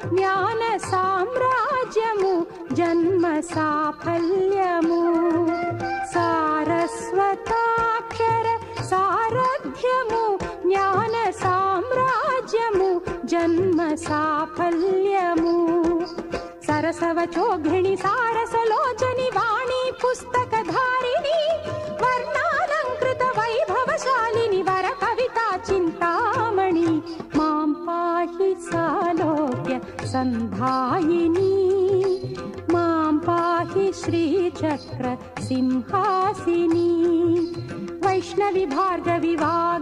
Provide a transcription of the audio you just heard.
జ్ఞాన సామ్రాజ్యము జన్మ సాఫల్యము సారస్వతాక్షర సారథ్యము జ్ఞాన సామ్రాజ్యము జన్మ సాఫల్యము సరసవచోఘిణి సారసలోచని వాణి పుస్తకధారిణి వర్ణాలంకృత వైభవశాలిని వర కవితా చింతామణి మాం పాహి సాలోక్య సంధాయిని మాం పాహి శ్రీచక్ర సింహాసిని వైష్ణవి భార్గవి వాగ్